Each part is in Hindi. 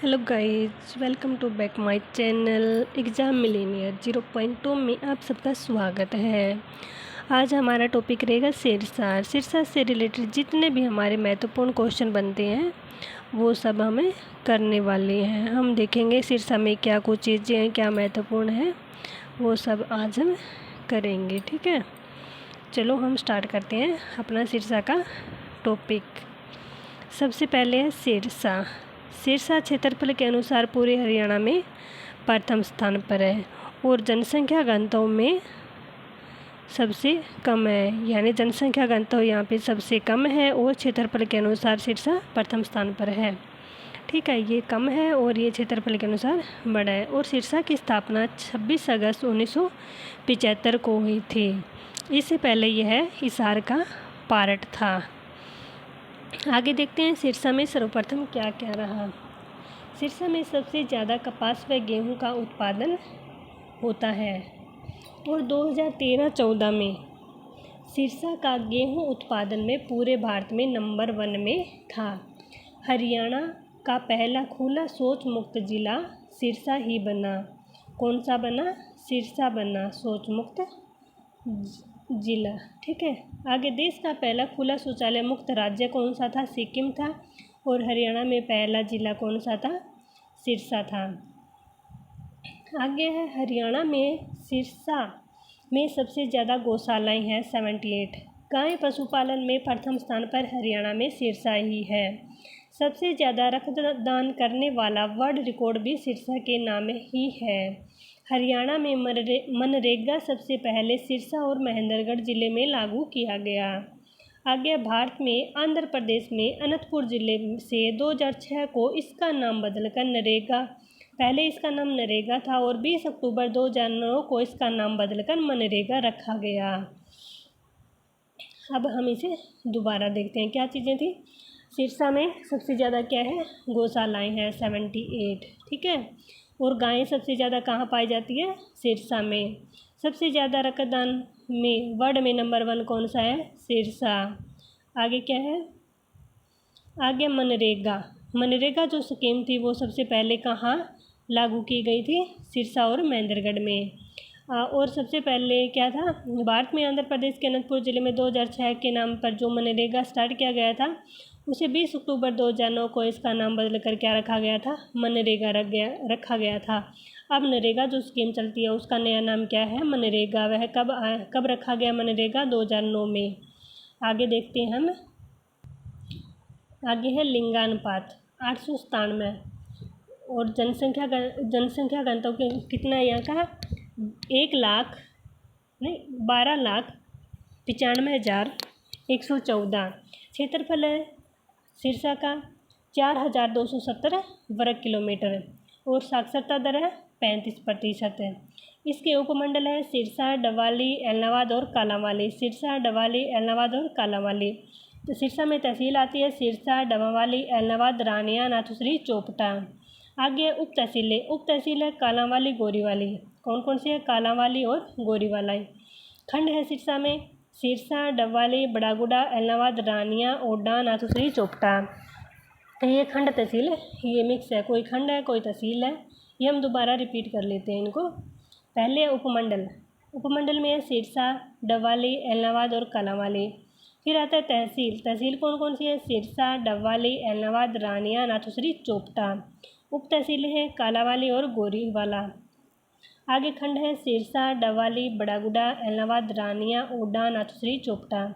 Hello guys, welcome to back my channel exam millionaire 0.2 में आप सबका स्वागत है। आज हमारा टॉपिक रहेगा सिरसा। सिरसा से रिलेटेड जितने भी हमारे महत्वपूर्ण क्वेश्चन बनते हैं वो सब हमें करने वाले हैं। हम देखेंगे सिरसा में क्या कुछ चीज़ें हैं, क्या महत्वपूर्ण है, वो सब आज हम करेंगे। ठीक है, चलो हम स्टार्ट करते हैं अपना सिरसा का टॉपिक। सबसे पहले है सिरसा। सिरसा क्षेत्रफल के अनुसार पूरे हरियाणा में प्रथम स्थान पर है और जनसंख्या घनत्व में सबसे कम है, यानी जनसंख्या घनत्व यहाँ पे सबसे कम है और क्षेत्रफल के अनुसार सिरसा प्रथम स्थान पर है। ठीक है, ये कम है और ये क्षेत्रफल के अनुसार बड़ा है। और सिरसा की स्थापना 26 अगस्त 1975 को हुई थी। इससे पहले यह हिसार का पार्ट था। आगे देखते हैं सिरसा में सर्वप्रथम क्या क्या रहा। सिरसा में सबसे ज़्यादा कपास व गेहूं का उत्पादन होता है और 2013-14 में सिरसा का गेहूं उत्पादन में पूरे भारत में नंबर 1 में था। हरियाणा का पहला खुला शौच मुक्त जिला सिरसा ही बना। कौन सा बना? सिरसा बना शौच मुक्त जिला। ठीक है, आगे देश का पहला खुला शौचालय मुक्त राज्य कौन सा था? सिक्किम था। और हरियाणा में पहला जिला कौन सा था? सिरसा था। आगे है हरियाणा में सिरसा में सबसे ज़्यादा गौशालाएं हैं 78। गाय पशुपालन में प्रथम स्थान पर हरियाणा में सिरसा ही है। सबसे ज़्यादा रक्तदान करने वाला वर्ल्ड रिकॉर्ड भी सिरसा के नाम ही है। हरियाणा में मनरेगा सबसे पहले सिरसा और महेंद्रगढ़ जिले में लागू किया गया। आगे भारत में आंध्र प्रदेश में अनंतपुर जिले से 2006 को इसका नाम बदलकर नरेगा, पहले इसका नाम नरेगा था और 20 अक्टूबर 2009 को इसका नाम बदलकर मनरेगा रखा गया। अब हम इसे दोबारा देखते हैं क्या चीज़ें थी। सिरसा में सबसे ज़्यादा क्या है? गौशालाएँ हैं 78। ठीक है, और गायें सबसे ज़्यादा कहाँ पाई जाती है? सिरसा में। सबसे ज़्यादा रक्तदान में वर्ल्ड में नंबर 1 कौन सा है? सिरसा। आगे क्या है? आगे मनरेगा। मनरेगा जो स्कीम थी वो सबसे पहले कहाँ लागू की गई थी? सिरसा और महेंद्रगढ़ में। और सबसे पहले क्या था? भारत में आंध्र प्रदेश के अनंतपुर जिले में 2006 के नाम पर जो मनरेगा स्टार्ट किया गया था उसे 20 अक्टूबर 2009 को इसका नाम बदलकर क्या रखा गया था? मनरेगा रखा गया था। अब नरेगा जो स्कीम चलती है उसका नया नाम क्या है? मनरेगा। वह कब रखा गया मनरेगा? 2009 में। आगे देखते हैं हम। आगे है लिंगानुपात 897 और जनसंख्या घनत्व कितना है यहाँ का? 12,95,114। क्षेत्रफल है सिरसा का 4,270 वर्ग किलोमीटर और साक्षरता दर है 35% है। इसके उपमंडल है सिरसा, डवाली, एलनाबाद और कालांवाली। सिरसा, डवाली, एलनाबाद और कालांवाली। तो सिरसा में तहसील आती है सिरसा, डवावाली, एलनाबाद, रानिया, नाथुश्री, चोपटा। आगे उप तहसीलें। उप तहसील है कालांवाली, गोरीवाली। कौन कौन सी है? कालांवाली और गोरीवाला। खंड है सिरसा में सिरसा, डवाली, बड़ागुड़ा, एलनाबाद, रानिया, ओडा, नाथुश्री, चोपटा। ये खंड तहसील है, ये मिक्स है, कोई खंड है कोई तहसील है। ये हम दोबारा रिपीट कर लेते हैं इनको। पहले उपमंडल। उपमंडल में है सिरसा, डवाली, एलनाबाद और कालांवाली। फिर आता है तहसील। तहसील कौन कौन सी है? सिरसा, डवाली, एलनाबाद, रानिया, नाथुश्री, चोपटा। उप तहसील है कालांवाली और गोरीवाला। आगे खंड है सिरसा, डवाली, बड़ागुड़ा, एलनाबाद, रानिया, ओडा, नाथुश्री, चोपटा।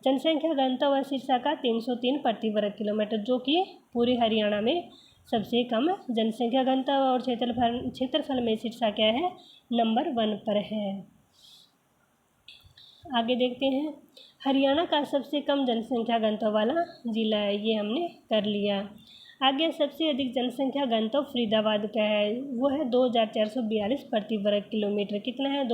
जनसंख्या घनत्व है सिरसा का 303 प्रति वर्ग किलोमीटर, जो कि पूरे हरियाणा में सबसे कम जनसंख्या घनत्व और क्षेत्रफल में सिरसा क्या है? नंबर 1 पर है। आगे देखते हैं हरियाणा का सबसे कम जनसंख्या घनत्व वाला जिला है, ये हमने कर लिया। आगे सबसे अधिक जनसंख्या घनत्व फरीदाबाद का है, वो है 2,442 प्रति वर्ग किलोमीटर। कितना है?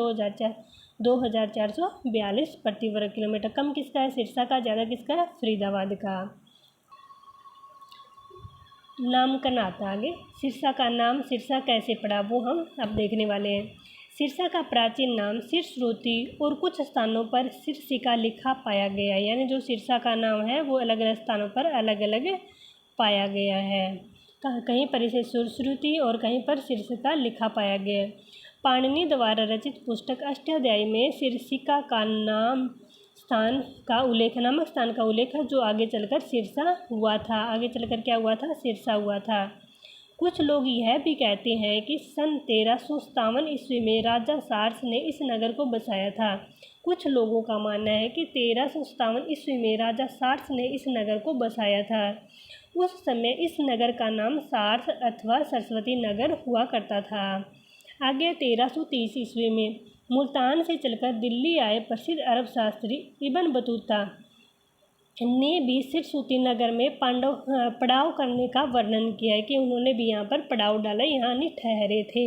2,442 प्रति वर्ग किलोमीटर। कम किसका है? सिरसा का। ज़्यादा किसका है? फरीदाबाद का। नामकरण आता आगे। सिरसा का नाम सिरसा कैसे पड़ा वो हम अब देखने वाले हैं। सिरसा का प्राचीन नाम सिरस्रोती और कुछ स्थानों पर सिरसिका लिखा पाया गया है, यानी जो सिरसा का नाम है वो अलग अलग स्थानों पर अलग अलग पाया गया है। कहीं पर इसे सुरश्रुति और कहीं पर शीर्षिका लिखा पाया गया है। पाणिनि द्वारा रचित पुस्तक अष्टाध्यायी में शीर्षिका का नामक स्थान का उल्लेख है, जो आगे चलकर सिरसा हुआ था। आगे चलकर क्या हुआ था? सिरसा हुआ था। कुछ लोग यह भी कहते हैं कि सन 1357 ईस्वी में राजा सार्स ने इस नगर को बसाया था। कुछ लोगों का मानना है कि 1357 ईस्वी में राजा सार्स ने इस नगर को बसाया था। उस समय इस नगर का नाम सार्स अथवा सरस्वती नगर हुआ करता था। आगे 1330 ईस्वी में मुल्तान से चलकर दिल्ली आए प्रसिद्ध अरब शास्त्री इब्न बतूता ने भी सिरसूती नगर में पड़ाव करने का वर्णन किया है कि उन्होंने भी यहाँ पर पड़ाव डाला, यहाँ नहीं ठहरे थे।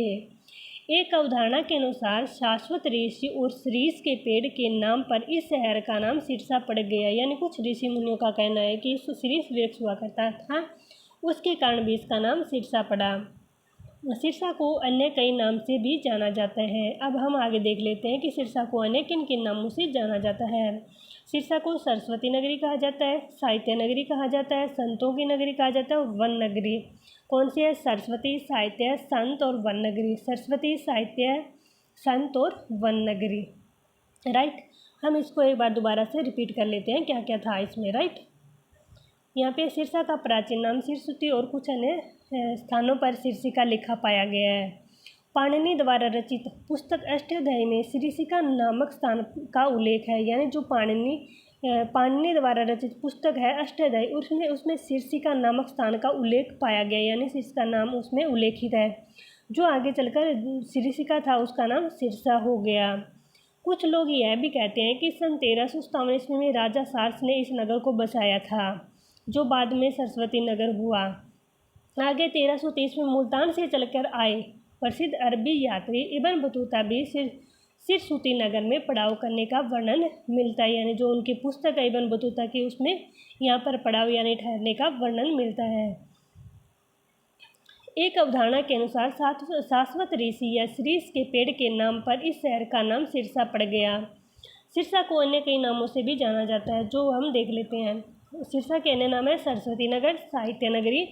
एक अवधारणा के अनुसार शाश्वत ऋषि और शीरीष के पेड़ के नाम पर इस शहर का नाम सिरसा पड़ गया। यानी कुछ ऋषि मुनियों का कहना है कि शीरीष वृक्ष हुआ करता था, उसके कारण भी इसका नाम सिरसा पड़ा। सिरसा को अन्य कई नाम से भी जाना जाता है। अब हम आगे देख लेते हैं कि सिरसा को अन्य किन किन नामों से जाना जाता है। सिरसा को सरस्वती नगरी कहा जाता है, साहित्य नगरी कहा जाता है, संतों की नगरी कहा जाता है, वन नगरी। कौन सी है? सरस्वती, साहित्य, संत और वन नगरी। सरस्वती, साहित्य, संत और वन नगरी। राइट। हम इसको एक बार दोबारा से रिपीट कर लेते हैं क्या क्या था इसमें। राइट। यहाँ पे सिरसा का प्राचीन नाम सिरसूती और कुछ अन्य स्थानों पर शीर्षिका लिखा पाया गया है। पाणिनि द्वारा रचित पुस्तक अष्टाध्यायी में शीर्षिका नामक स्थान का उल्लेख है। यानी जो पाणिनि द्वारा रचित पुस्तक है अष्टाध्यायी, उसमें शीर्षिका नामक स्थान का उल्लेख पाया गया। यानी शीर्षिका नाम उसमें उल्लेखित है। जो आगे चलकर शीर्षिका था उसका नाम सिरसा हो गया। कुछ लोग यह भी कहते हैं कि सन 1357 ईस्वी में राजा सार्स ने इस नगर को बसाया था, जो बाद में सरस्वती नगर हुआ। आगे 1330 में मुल्तान से चलकर आए प्रसिद्ध अरबी यात्री इब्न बतूता भी सिरसूती नगर में पड़ाव करने का वर्णन मिलता है। यानी जो उनकी पुस्तक है इब्न बतूता की, उसमें यहाँ पर पड़ाव यानी ठहरने का वर्णन मिलता है। एक अवधारणा के अनुसार शाश्वत ऋषि या शीरीष के पेड़ के नाम पर इस शहर का नाम सिरसा पड़ गया। सिरसा को अन्य कई नामों से भी जाना जाता है, जो हम देख लेते हैं। सिरसा के अन्य नाम है सरस्वती नगर, साहित्य नगरी,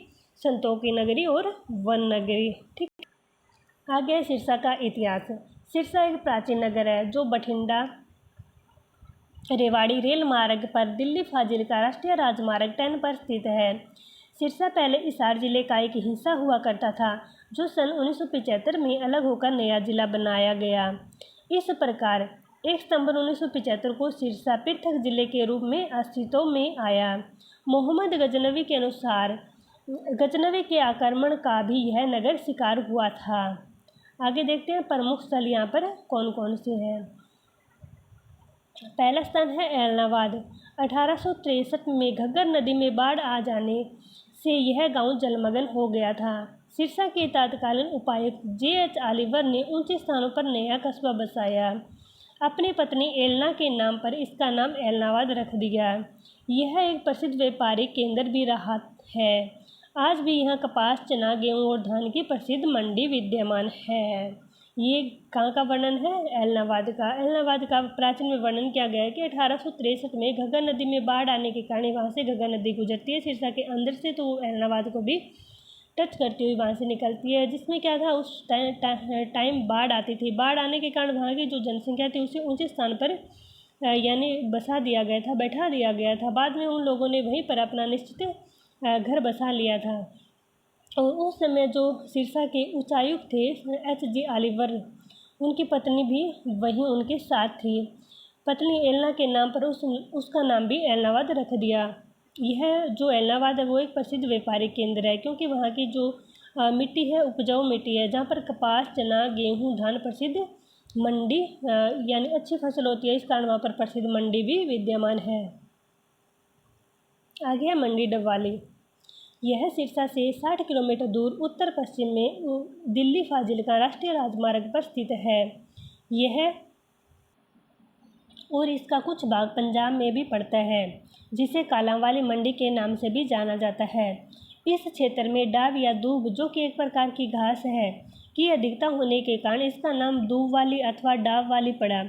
संतों की नगरी और वन नगरी। ठीक। आगे है सिरसा का इतिहास। सिरसा एक प्राचीन नगर है जो बठिंडा रेवाड़ी रेल मार्ग पर दिल्ली फाजिल्का राष्ट्रीय राजमार्ग 10 पर स्थित है। सिरसा पहले हिसार जिले का एक हिस्सा हुआ करता था, जो सन 1975 में अलग होकर नया जिला बनाया गया। इस प्रकार 1 सितंबर 1975 को सिरसा पृथक जिले के रूप में अस्तित्व में आया। मोहम्मद गजनवी के अनुसार गजनवी के आक्रमण का भी यह नगर शिकार हुआ था। आगे देखते हैं प्रमुख स्थल यहाँ पर कौन कौन से हैं। पहला स्थान है ऐलनाबाद। 1863 में घग्गर नदी में बाढ़ आ जाने से यह गांव जलमग्न हो गया था। सिरसा के तत्कालीन उपायुक्त J.H. ऑलिवर ने ऊंचे स्थानों पर नया कस्बा बसाया। अपनी पत्नी एलना के नाम पर इसका नाम ऐलनाबाद रख दिया। यह एक प्रसिद्ध व्यापारिक केंद्र भी रहा है। आज भी यहाँ कपास, चना, गेहूँ और धान की प्रसिद्ध मंडी विद्यमान है। ये कहाँ का वर्णन है? ऐलनाबाद का। ऐलनाबाद का प्राचीन में वर्णन किया गया है कि 1863 में घग्गर नदी में बाढ़ आने के कारण वहाँ से घग्गर नदी गुजरती है सिरसा के अंदर से, तो ऐलनाबाद को भी टच करती हुई वहाँ से निकलती है। जिसमें क्या था, उस टाइम बाढ़ आती थी। बाढ़ आने के कारण वहाँ की जो जनसंख्या थी उसे ऊंचे स्थान पर यानी बैठा दिया गया था। बाद में उन लोगों ने वहीं पर अपना निश्चित घर बसा लिया था। और उस समय जो सिरसा के उच्चायुक्त थे H.G. ऑलिवर, उनकी पत्नी भी वहीं उनके साथ थी। पत्नी एलना के नाम पर उसका नाम भी ऐलनाबाद रख दिया। यह जो ऐलनाबाद है वो एक प्रसिद्ध व्यापारिक केंद्र है, क्योंकि वहाँ की जो मिट्टी है उपजाऊ मिट्टी है, जहाँ पर कपास, चना, गेहूँ, धान प्रसिद्ध मंडी यानी अच्छी फसल होती है। इस कारण वहाँ पर प्रसिद्ध मंडी भी विद्यमान है। आगे है मंडी डबवाली। यह सिरसा से 60 किलोमीटर दूर उत्तर पश्चिम में दिल्ली फाजिल्का राष्ट्रीय राजमार्ग पर स्थित है। और इसका कुछ भाग पंजाब में भी पड़ता है, जिसे कालांवाली मंडी के नाम से भी जाना जाता है। इस क्षेत्र में डाब या दूब, जो कि एक प्रकार की घास है, की अधिकता होने के कारण इसका नाम दूब वाली अथवा डाब वाली पड़ा,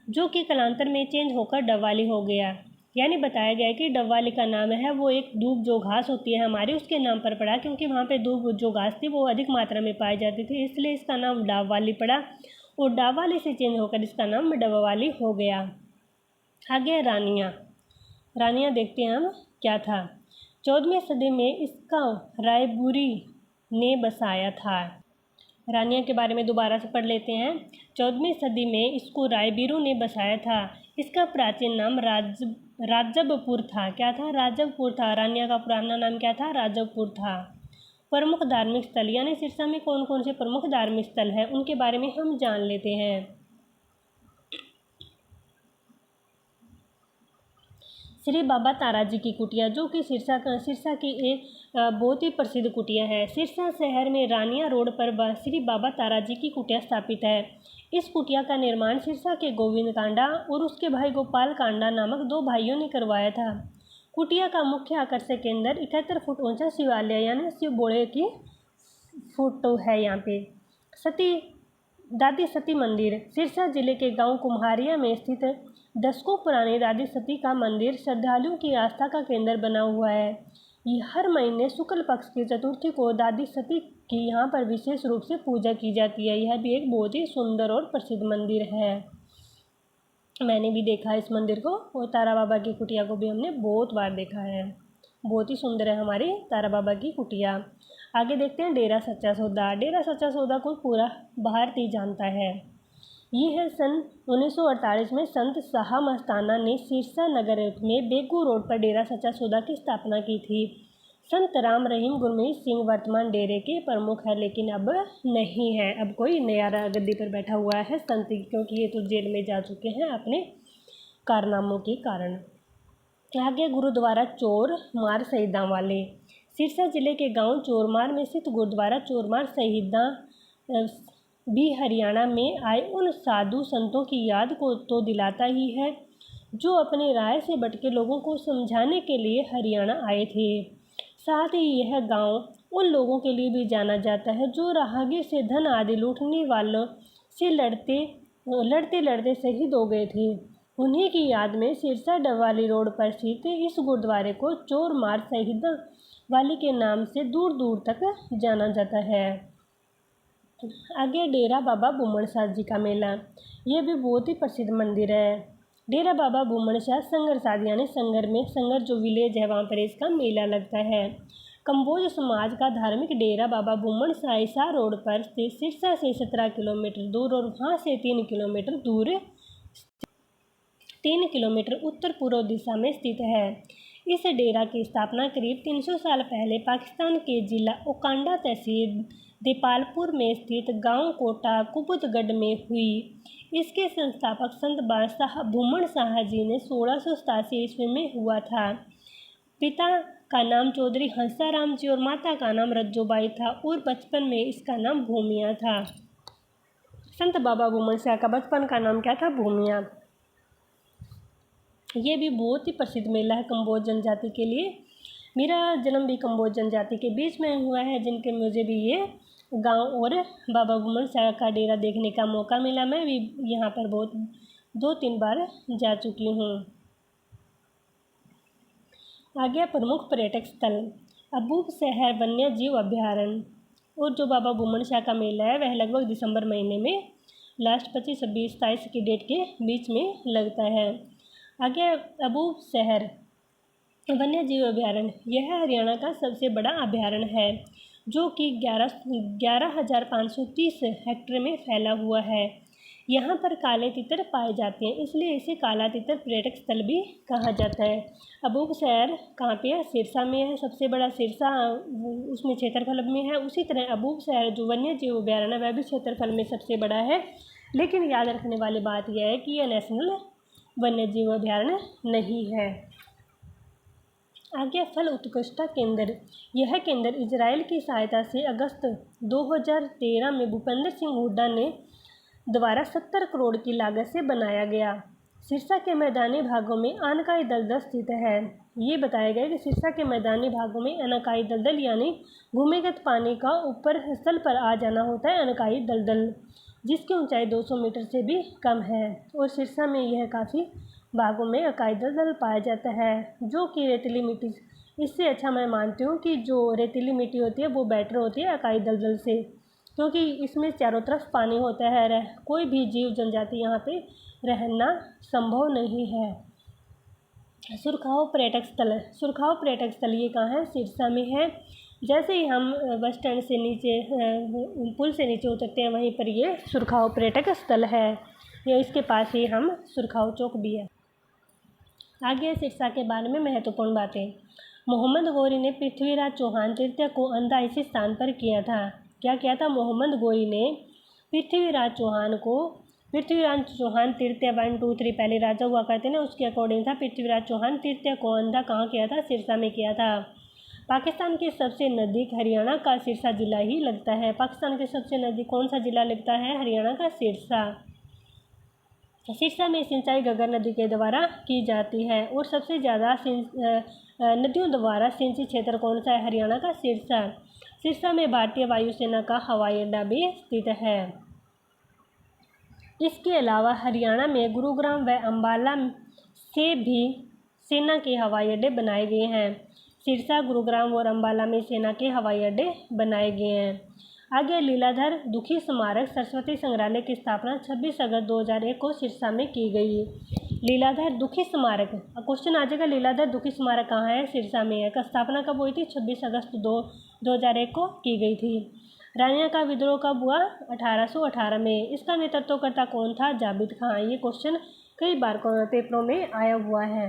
जो कि कालांतर में चेंज होकर डबवाली हो गया। यानी बताया गया है कि डबवाली का नाम है वो एक दूब जो घास होती है हमारी उसके नाम पर पड़ा, क्योंकि वहाँ पे दूब जो घास थी वो अधिक मात्रा में पाई जाती थी, इसलिए इसका नाम डाबवाली पड़ा और डाबवाली से चेंज होकर इसका नाम डबवाली हो गया। आगे रानियाँ देखते हैं हम क्या था। 14वीं सदी में इसका रायबूरी ने बसाया था। रानिया के बारे में दोबारा से पढ़ लेते हैं। 14वीं सदी में इसको रायबीरू ने बसाया था। इसका प्राचीन नाम राजबपुर था। क्या था? राजबपुर था। रानिया का पुराना नाम क्या था? राजबपुर था। प्रमुख धार्मिक स्थल, यानी सिरसा में कौन कौन से प्रमुख धार्मिक स्थल हैं उनके बारे में हम जान लेते हैं। श्री बाबा ताराजी की कुटिया, जो कि सिरसा की एक बहुत ही प्रसिद्ध कुटिया है। सिरसा शहर में रानिया रोड पर श्री बाबा ताराजी की कुटिया स्थापित है। इस कुटिया का निर्माण सिरसा के गोविंद कांडा और उसके भाई गोपाल कांडा नामक 2 भाइयों ने करवाया था। कुटिया का मुख्य आकर्षण केंद्र 71 फुट ऊंचा शिवालय यानी शिव बोले की फोटो है यहाँ पे। दादी सती मंदिर, सिरसा जिले के गांव कुम्हारिया में स्थित दशकों पुराने दादी सती का मंदिर श्रद्धालुओं की आस्था का केंद्र बना हुआ है। ये हर महीने शुक्ल पक्ष की चतुर्थी को दादी सती की यहाँ पर विशेष रूप से पूजा की जाती है। यह भी एक बहुत ही सुंदर और प्रसिद्ध मंदिर है। मैंने भी देखा है इस मंदिर को और तारा बाबा की कुटिया को भी हमने बहुत बार देखा है। बहुत ही सुंदर है हमारी तारा बाबा की कुटिया। आगे देखते हैं डेरा सच्चा सौदा। डेरा सच्चा सौदा को पूरा भारत ही जानता है। ये है सन 1948 में संत शाह मस्ताना ने सिरसा नगर में बेगू रोड पर डेरा सच्चा सौदा की स्थापना की थी। संत राम रहीम गुरमीत सिंह वर्तमान डेरे के प्रमुख है, लेकिन अब नहीं है। अब कोई नया गद्दी पर बैठा हुआ है संत, क्योंकि ये तो जेल में जा चुके हैं अपने कारनामों के कारण। आगे गुरुद्वारा चोरमार शहीदां वाले। सिरसा जिले के गांव चोरमार में स्थित गुरुद्वारा चोरमार शहीदां भी हरियाणा में आए उन साधु संतों की याद को तो दिलाता ही है जो अपने राय से भटके लोगों को समझाने के लिए हरियाणा आए थे। साथ ही यह गांव उन लोगों के लिए भी जाना जाता है जो राहगीर से धन आदि लूटने वालों से लड़ते लड़ते शहीद हो गए थे। उन्हीं की याद में सिरसा डबवाली रोड पर स्थित इस गुरुद्वारे को चोरमार शहीदां वाली के नाम से दूर दूर तक जाना जाता है। आगे डेरा बाबा बुमन शाह जी का मेला। यह भी बहुत ही प्रसिद्ध मंदिर है। डेरा बाबा बुमन शाह संगर साध यानी संगर जो विलेज है वहाँ पर इसका मेला लगता है। कंबोज समाज का धार्मिक डेरा बाबा बुमन शाह रोड पर स्थित सिरसा से 17 किलोमीटर दूर और वहाँ से 3 किलोमीटर उत्तर पूर्व दिशा में स्थित है। इस डेरा की स्थापना करीब 300 साल पहले पाकिस्तान के जिला ओकांडा तहसील देपालपुर में स्थित गांव कोटा कुबुतगढ़ में हुई। इसके संस्थापक संत बादशाह बुमन शाह जी ने 1687 ईस्वी में हुआ था। पिता का नाम चौधरी हंसाराम जी और माता का नाम रज्जोबाई था और बचपन में इसका नाम भूमिया था। संत बाबा बुमन शाह का बचपन का नाम क्या था? भूमिया। ये भी बहुत ही प्रसिद्ध मेला है कंबोज जनजाति के लिए। मेरा जन्म भी कंबोज जनजाति के बीच में हुआ है, जिनके मुझे भी ये गांव और बाबा बुमन शाह का डेरा देखने का मौका मिला। मैं भी यहाँ पर 2-3 बार जा चुकी हूँ। आगे प्रमुख पर्यटक स्थल। अबूब शहर वन्य जीव अभ्यारण्य। और जो बाबा बुमन शाह का मेला है वह लगभग दिसंबर महीने में लास्ट 25, 26, 27 की डेट के बीच में लगता है। आगे अबूब शहर वन्य जीव अभ्यारण्य। यह हरियाणा का सबसे बड़ा अभ्यारण्य है जो कि 11,530 हेक्टेयर में फैला हुआ है। यहाँ पर काले तितर पाए जाते हैं, इसलिए इसे काला तितर पर्यटक स्थल भी कहा जाता है। अबूब शहर कहाँ पे है? सिरसा में है। सबसे बड़ा सिरसा उसमें क्षेत्रफल में है। उसी तरह अबूब शहर जो वन्य जीव अभ्यारण्य वह भी क्षेत्रफल में सबसे बड़ा है। लेकिन याद रखने वाली बात यह है कि यह नेशनल वन्य जीव अभ्यारण्य नहीं है। आगे फल उत्कृष्टता केंद्र। यह केंद्र इजराइल की सहायता से अगस्त 2013 में भूपेंद्र सिंह हुड्डा ने द्वारा 70 करोड़ की लागत से बनाया गया। सिरसा के मैदानी भागों में अनकाई दलदल स्थित है। ये बताया गया कि सिरसा के मैदानी भागों में अनकाई दलदल यानी भूमिगत पानी का ऊपर स्थल पर आ जाना होता है अनकाई दलदल, जिसकी ऊंचाई 200 मीटर से भी कम है और सिरसा में यह काफ़ी भागों में अकाई दलदल पाया जाता है, जो कि रेतीली मिट्टी। इससे अच्छा मैं मानती हूँ कि जो रेतीली मिट्टी होती है वो बेटर होती है अकाई दलदल से, क्योंकि इसमें चारों तरफ पानी होता है। कोई भी जीव जनजाति यहाँ पे रहना संभव नहीं है। सुरखाव पर्यटक स्थल। सुरखाव पर्यटक स्थल ये कहाँ है? सिरसा में है। जैसे ही हम बस स्टैंड से नीचे पुल से नीचे उतरते हैं, वहीं पर ये सुरखाव पर्यटक स्थल है। ये इसके पास ही हम सुरखाव चौक भी है। आगे सिरसा के बारे में महत्वपूर्ण बातें। मोहम्मद गौरी ने पृथ्वीराज चौहान तृतीय को अंधा इसी स्थान पर किया था। क्या किया था? मोहम्मद गौरी ने पृथ्वीराज चौहान तृतीय 1 2 3 पहले राजा हुआ करते ना, उसके अकॉर्डिंग था। पृथ्वीराज चौहान तृतीय को अंधा कहाँ किया था? सिरसा में किया था। पाकिस्तान के सबसे नज़दीक हरियाणा का सिरसा जिला ही लगता है। पाकिस्तान के सबसे नज़दीक कौन सा जिला लगता है? हरियाणा का सिरसा। सिरसा में सिंचाई घग्गर नदी के द्वारा की जाती है और सबसे ज़्यादा नदियों द्वारा सिंचित क्षेत्र कौन सा है? हरियाणा का सिरसा। सिरसा में भारतीय वायुसेना का हवाई अड्डा भी स्थित है। इसके अलावा हरियाणा में गुरुग्राम व अंबाला से भी सेना के हवाई अड्डे बनाए गए हैं। सिरसा, गुरुग्राम और अंबाला में सेना के हवाई अड्डे बनाए गए हैं। आगे लीलाधर दुखी स्मारक सरस्वती संग्रहालय की स्थापना 26 अगस्त 2001 को सिरसा में की गई। लीलाधर दुखी स्मारक, क्वेश्चन आ जाएगा, लीलाधर दुखी स्मारक कहाँ है? सिरसा में है। स्थापना कब हुई थी? 26 अगस्त 2001 को की गई थी। रानिया का विद्रोह कब हुआ? 1818 में। इसका नेतृत्वकर्ता कौन था? जाबित खान। ये क्वेश्चन कई बार पेपरों में आया हुआ है।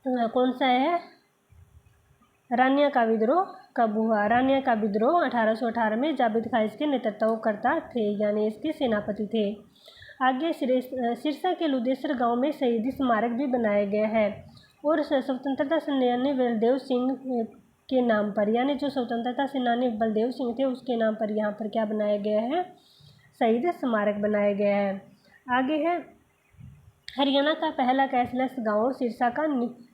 कौन सा है? रानिया का विद्रोह कब हुआ? रानिया का विद्रोह 1818 में। जाबित खान इसके नेतृत्वकर्ता थे, यानी इसके सेनापति थे। आगे सिरसा के लुदेसर गांव में शहीदी स्मारक भी बनाया गया है और स्वतंत्रता सेनानी बलदेव सिंह के नाम पर, यानी जो स्वतंत्रता सेनानी बलदेव सिंह थे उसके नाम पर यहाँ पर क्या बनाया गया है? शहीद स्मारक बनाया गया है। आगे है हरियाणा का पहला कैशलेस गांव सिरसा का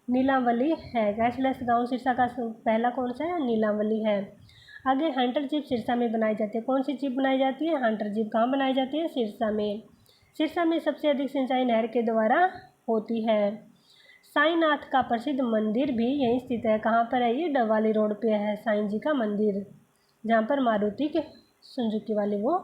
नीलांवली है। कैशलेस गांव सिरसा का पहला कौन सा है? नीलांवली है। आगे हंटर जीप सिरसा में बनाई जाती है। कौन सी जीप बनाई जाती है? Hunter jeep. कहाँ बनाई जाती है? सिरसा में। सिरसा में सबसे अधिक सिंचाई नहर के द्वारा होती है। साईनाथ का प्रसिद्ध मंदिर भी यहीं स्थित है। कहाँ पर है ये? डवाली रोड पे है साईं जी का मंदिर, जहाँ पर मारुति के सुजुकी वाली वो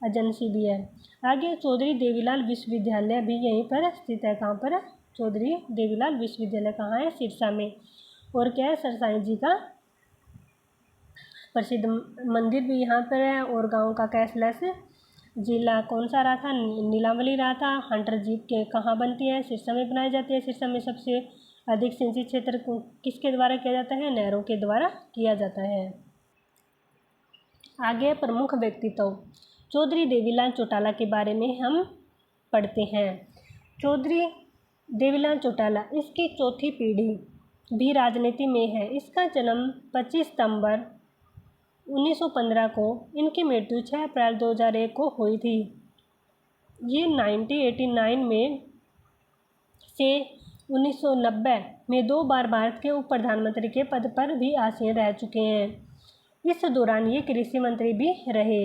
एजेंसी भी है। आगे चौधरी देवीलाल विश्वविद्यालय भी यहीं पर स्थित है। कहाँ पर है? चौधरी देवीलाल विश्वविद्यालय कहाँ है? सिरसा में। और क्या है? सर साईं जी का प्रसिद्ध मंदिर भी यहाँ पर है। और गांव का कैशलेस जिला कौन सा रहा था? नीलांवली रहा था। हंटर जीप के कहाँ बनती है? सिरसा में बनाई जाती है। सिरसा में सबसे अधिक सिंचित क्षेत्र किसके द्वारा किया जाता है? नहरों के द्वारा किया जाता है। आगे प्रमुख व्यक्तित्व। चौधरी देवीलाल चौटाला के बारे में हम पढ़ते हैं। चौधरी देवीलाल चौटाला, इसकी चौथी पीढ़ी भी राजनीति में है। इसका जन्म 25 सितंबर 1915 को, इनकी मृत्यु 6 अप्रैल 2001 को हुई थी। ये 1989 में से 1990 में 2 बार भारत के उप प्रधानमंत्री के पद पर भी आसीन रह चुके हैं। इस दौरान ये कृषि मंत्री भी रहे।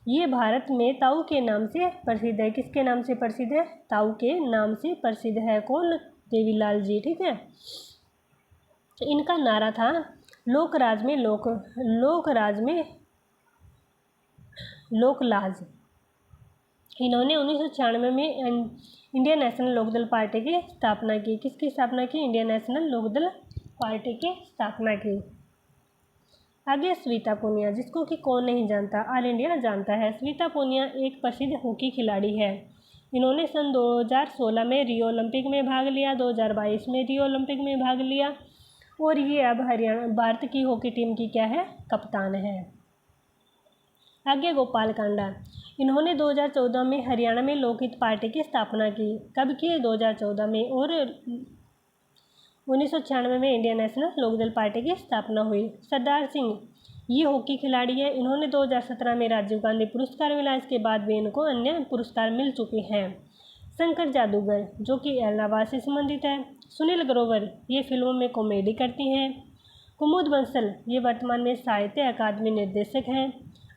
ये भारत में ताऊ के नाम से प्रसिद्ध है। किसके नाम से प्रसिद्ध है? ताऊ के नाम से प्रसिद्ध है। कौन? देवीलाल जी। ठीक है। इनका नारा था लोक राज में लोक लाज। इन्होंने 1996 में इंडियन नेशनल लोकदल पार्टी की स्थापना की। किसकी स्थापना की? इंडियन नेशनल लोकदल पार्टी की स्थापना की। आगे स्वीता पूनिया, जिसको कि कौन नहीं जानता, ऑल इंडिया जानता है। स्वीता पूनिया एक प्रसिद्ध हॉकी खिलाड़ी है। इन्होंने सन 2016 में रियो ओलंपिक में भाग लिया, 2022 में रियो ओलंपिक में भाग लिया और ये अब भारत की हॉकी टीम की क्या है? कप्तान है। आगे गोपाल कांडा, इन्होंने 2014 में हरियाणा में लोकहित पार्टी की स्थापना की। कब की? 2014 में। और 1996 में इंडियन नेशनल लोकदल पार्टी की स्थापना हुई। सरदार सिंह, ये हॉकी खिलाड़ी है। इन्होंने 2017 में राजीव गांधी पुरस्कार मिला। इसके बाद भी इनको अन्य पुरस्कार मिल चुके हैं। शंकर जादूगर, जो कि इलाहाबाद से संबंधित है। सुनील ग्रोवर, ये फिल्मों में कॉमेडी करती हैं। कुमुद बंसल, ये वर्तमान में साहित्य अकादमी निर्देशक हैं।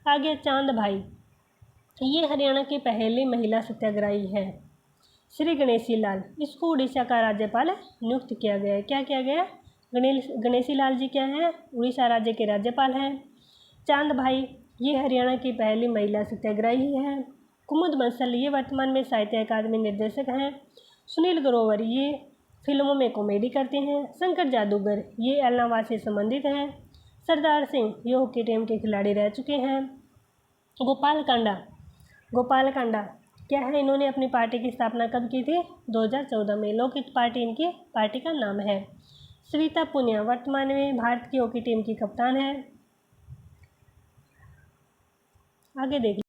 आगे चांद भाई, ये हरियाणा की पहली महिला सत्याग्रही है। श्री गणेशी लाल, इसको उड़ीसा का राज्यपाल नियुक्त किया गया है। क्या किया गया? गणेशी लाल जी क्या हैं? उड़ीसा राज्य के राज्यपाल हैं। चांद भाई, ये हरियाणा की पहली महिला सत्याग्रही है। कुमुद बंसल, ये वर्तमान में साहित्य अकादमी निर्देशक हैं। सुनील ग्रोवर, ये फिल्मों में कॉमेडी करते हैं। शंकर जादूगर, ये एलनाबाद से संबंधित हैं। सरदार सिंह, ये हॉकी टीम के खिलाड़ी रह चुके हैं। गोपाल कांडा क्या है? इन्होंने अपनी पार्टी की स्थापना कब की थी? 2014 में। लोकहित पार्टी इनकी पार्टी का नाम है। श्वेता पुनिया, वर्तमान में भारत की हॉकी टीम की कप्तान है। आगे देखिए,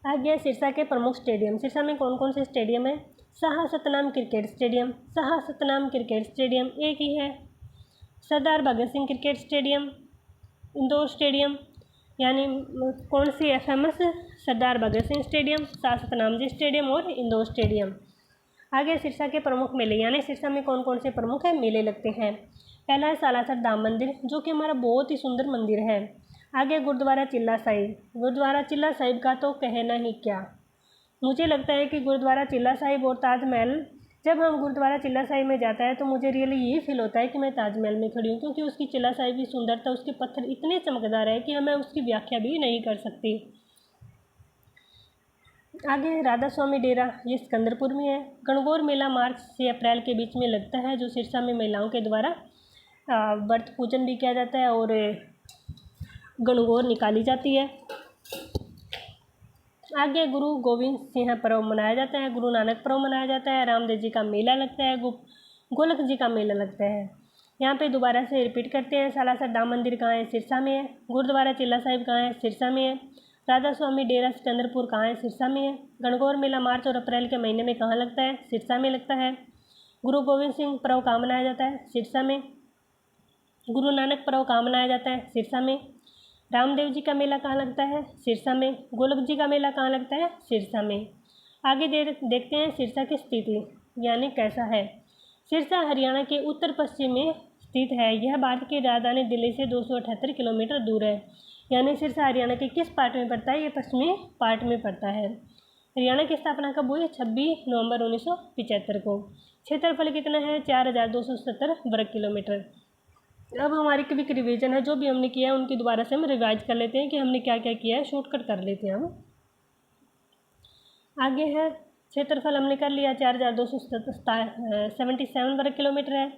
आगे सिरसा के प्रमुख स्टेडियम। सिरसा में कौन कौन से स्टेडियम है? शाह सतनाम क्रिकेट स्टेडियम एक ही है। Sardar Bhagat Singh cricket stadium, Indore stadium, यानी कौन सी है famous? Sardar Bhagat Singh stadium, Shah Satnam ji stadium और इंदौर स्टेडियम। आगे सिरसा के प्रमुख मेले, यानी सिरसा में कौन कौन से प्रमुख है मेले लगते हैं। पहला है सालासर धाम मंदिर, जो कि हमारा बहुत ही सुंदर मंदिर है। आगे गुरुद्वारा चिल्ला साहिब का तो कहना ही क्या। मुझे लगता है कि गुरुद्वारा चिल्ला साहिब और ताजमहल, जब हम गुरुद्वारा चिल्ला साहिब में जाता है तो मुझे रियली यही फील होता है कि मैं ताजमहल में खड़ी हूँ, क्योंकि उसकी चिल्ला साहिब की सुंदरता, उसके पत्थर इतने चमकदार है कि हमें उसकी व्याख्या भी नहीं कर सकती। आगे राधा स्वामी डेरा, ये सिकंदरपुर में है। गणगौर मेला मार्च से अप्रैल के बीच में लगता है, जो सिरसा में महिलाओं के द्वारा व्रत पूजन भी किया जाता है और गणगौर निकाली जाती है। आगे गुरु गोविंद सिंह पर्व मनाया जाता है, गुरु नानक पर्व मनाया जाता है, रामदेव जी का मेला लगता है, गोलक जी का मेला लगता है। यहाँ पे दोबारा से रिपीट करते हैं। सालासर धाम मंदिर कहाँ है? सिरसा में है। गुरुद्वारा चिल्ला साहिब कहाँ है? सिरसा में है। राधा स्वामी डेरा सिकंदरपुर कहाँ है? सिरसा में है। गणगौर मेला मार्च और अप्रैल के महीने में कहाँ लगता है? सिरसा में लगता है। गुरु गोविंद सिंह पर्व कहाँ मनाया जाता है? सिरसा में। गुरु नानक पर्व कहाँ मनाया जाता है? सिरसा में। रामदेव जी का मेला कहाँ लगता है? सिरसा में। गोलक जी का मेला कहाँ लगता है? सिरसा में। आगे देखते हैं सिरसा की स्थिति, यानी कैसा है। सिरसा हरियाणा के उत्तर पश्चिम में स्थित है। यह भारत की राजधानी दिल्ली से 278 किलोमीटर दूर है। यानी सिरसा हरियाणा के किस पार्ट में पड़ता है? ये पश्चिमी पार्ट में पड़ता है। हरियाणा की स्थापना कब हुई? 26 नवंबर 1975 को। क्षेत्रफल कितना है? 4270 वर्ग किलोमीटर। अब हमारी क्विक रिवीजन है, जो भी हमने किया है उनकी दोबारा से हम रिवाइज कर लेते हैं कि हमने क्या क्या किया है, शॉर्टकट कर लेते हैं हम। आगे है क्षेत्रफल हमने कर लिया, 4277 वर्ग किलोमीटर है।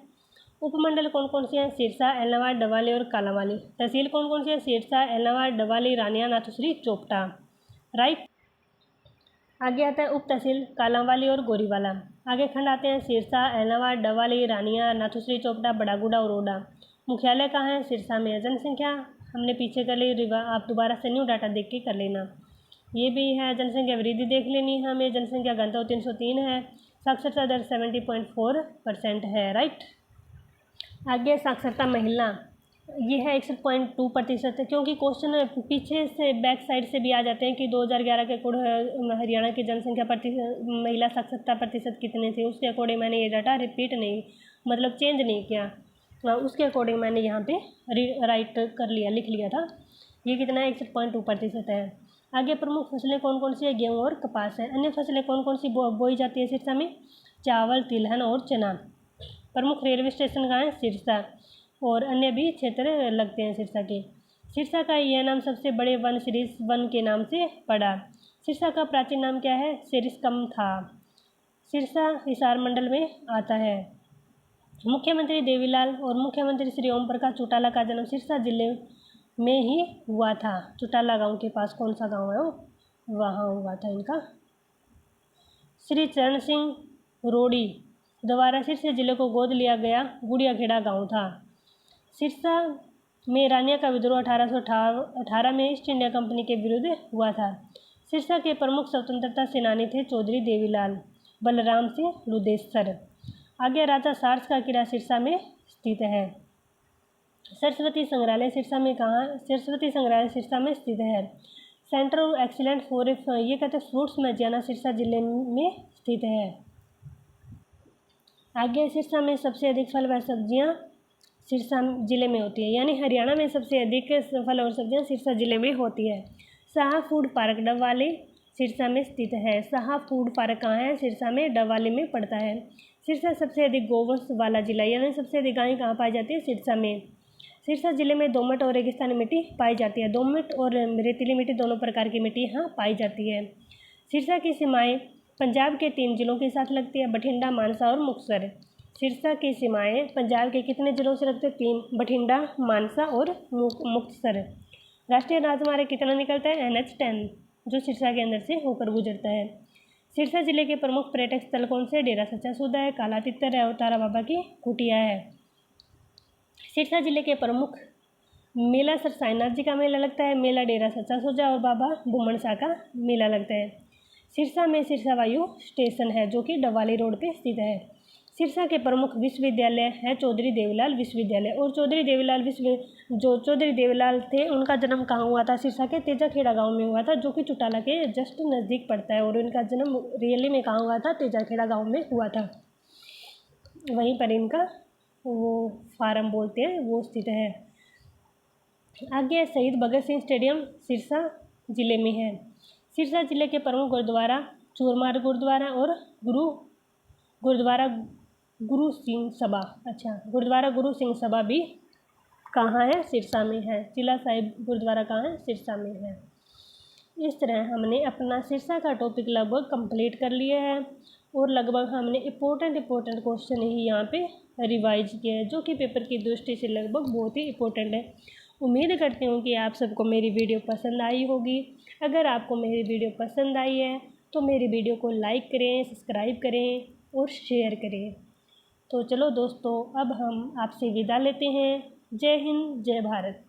उपमंडल कौन कौन से हैं? सिरसा, एलनाबाद, डवाली और कालांवाली। तहसील कौन कौन सी है? सिरसा, एलनाबाद, डवाली, रानिया, नाथुश्री, चोपटा। राइट। आगे आता है उप तहसील कालांवाली और गोरीवाला। आगे खंड आते हैं सिरसा, एलनाबाद, डवाली, रानिया, नाथुश्री, चोपटा, बड़ागुड़ा और ओडा। मुख्यालय कहाँ है? सिरसा में। जनसंख्या हमने पीछे कर ली, आप दोबारा से न्यू डाटा देख के कर लेना। ये भी है, जनसंख्या वृद्धि देख लेनी है हमें। जनसंख्या घनत्व 303 है। साक्षरता दर 70.4% है। राइट। आगे साक्षरता महिला, ये है 61.2% है, क्योंकि क्वेश्चन पीछे से बैक साइड से भी आ जाते हैं कि 2011 के अकॉर्डिंग हरियाणा की जनसंख्या महिला साक्षरता प्रतिशत कितने थे, उसके अकॉर्डिंग मैंने ये डाटा रिपीट नहीं, मतलब चेंज नहीं किया, उसके अकॉर्डिंग मैंने यहाँ पे राइट कर लिया, लिख लिया था। ये कितना है? 61.2% है। आगे प्रमुख फसलें कौन कौन सी है? गेहूँ और कपास है। अन्य फसलें कौन कौन सी बोई जाती है सिरसा में? चावल, तिलहन और चना। प्रमुख रेलवे स्टेशन कहाँ है? सिरसा। और अन्य भी क्षेत्र लगते हैं सिरसा के। सिरसा का यह नाम सबसे बड़े वन सिरिस वन के नाम से पड़ा। सिरसा का प्राचीन नाम क्या है? सिरिस्कम था। सिरसा हिसार मंडल में आता है। मुख्यमंत्री देवीलाल और मुख्यमंत्री श्री ओम प्रकाश चौटाला का जन्म सिरसा जिले में ही हुआ था। चौटाला गांव के पास कौन सा गांव है वो? वहाँ हुआ था इनका। श्री चरण सिंह रोड़ी द्वारा सिरसा जिले को गोद लिया गया गुड़ियाखेड़ा गांव था। सिरसा में रानिया का विद्रोह 1818 में ईस्ट इंडिया कंपनी के विरुद्ध हुआ था। सिरसा के प्रमुख स्वतंत्रता सेनानी थे चौधरी देवीलाल, बलराम सिंह लुदेसर। आगे राजा सार्स का किला सिरसा में स्थित है। सरस्वती संग्रहालय सिरसा में कहाँ? सरस्वती संग्रहालय सिरसा में स्थित है। सेंटर ऑफ एक्सीलेंट फॉर ये कहते हैं फ्रूट्स मैजियाना सिरसा जिले में स्थित है। आगे सिरसा में सबसे अधिक फल व सब्जियाँ सिरसा जिले में होती है, यानी हरियाणा में सबसे अधिक फल और सब्जियाँ सिरसा जिले में होती है। शाह फूड पार्क डबवाली सिरसा में स्थित है। शाह फूड पार्क कहाँ है? सिरसा में, डबवाली में पड़ता है। सिरसा सबसे अधिक गोवंश वाला जिला, यानी सबसे अधिक गायें कहाँ पाई जाती है? सिरसा में। सिरसा जिले में दोमट और रेगिस्तानी मिट्टी पाई जाती है। दोमट और रेतीली मिट्टी दोनों प्रकार की मिट्टी यहाँ पाई जाती है। सिरसा की सीमाएं पंजाब के 3 जिलों के साथ लगती है, बठिंडा, मानसा और मुक्तसर। सिरसा की सीमाएं पंजाब के कितने जिलों से लगते हैं? 3, बठिंडा, मानसा और मुक्तसर। राष्ट्रीय राजमार्ग कितना निकलता है? NH10, जो सिरसा के अंदर से होकर गुजरता है। सिरसा जिले के प्रमुख पर्यटक स्थल कौन से? डेरा सच्चा सौदा है, काला तितर है और तारा बाबा की कुटिया है। सिरसा जिले के प्रमुख मेला सर साईनाथ जी का मेला लगता है। मेला डेरा सच्चा सौदा और बाबा बुमन शाह का मेला लगता है। सिरसा में सिरसा वायु स्टेशन है, जो कि डबवाली रोड पे स्थित है। सिरसा के प्रमुख विश्वविद्यालय है चौधरी देवीलाल विश्वविद्यालय। और चौधरी देवीलाल थे, उनका जन्म कहाँ हुआ था? सिरसा के तेजाखेड़ा गांव में हुआ था, जो कि चुटाला के जस्ट नज़दीक पड़ता है। और उनका जन्म रियली में कहाँ हुआ था? तेजाखेड़ा गांव में हुआ था। वहीं पर इनका वो फार्म बोलते हैं वो स्थित है। आगे शहीद भगत सिंह स्टेडियम सिरसा जिले में है। सिरसा जिले के प्रमुख गुरुद्वारा चूरमार गुरुद्वारा और गुरुद्वारा गुरु सिंह सभा, गुरुद्वारा गुरु सिंह सभा भी कहाँ है? सिरसा में है। चिला साहिब गुरुद्वारा कहाँ है? सिरसा में है। इस तरह हमने अपना सिरसा का टॉपिक लगभग कंप्लीट कर लिया है और लगभग हमने इम्पोर्टेंट क्वेश्चन ही यहाँ पे रिवाइज किया है, जो कि पेपर की दृष्टि से लगभग बहुत ही इम्पोर्टेंट है। उम्मीद करती हूँ कि आप सबको मेरी वीडियो पसंद आई होगी। अगर आपको मेरी वीडियो पसंद आई है तो मेरी वीडियो को लाइक करें, सब्सक्राइब करें और शेयर करें। तो चलो दोस्तों, अब हम आपसे विदा लेते हैं। जय हिंद, जय भारत।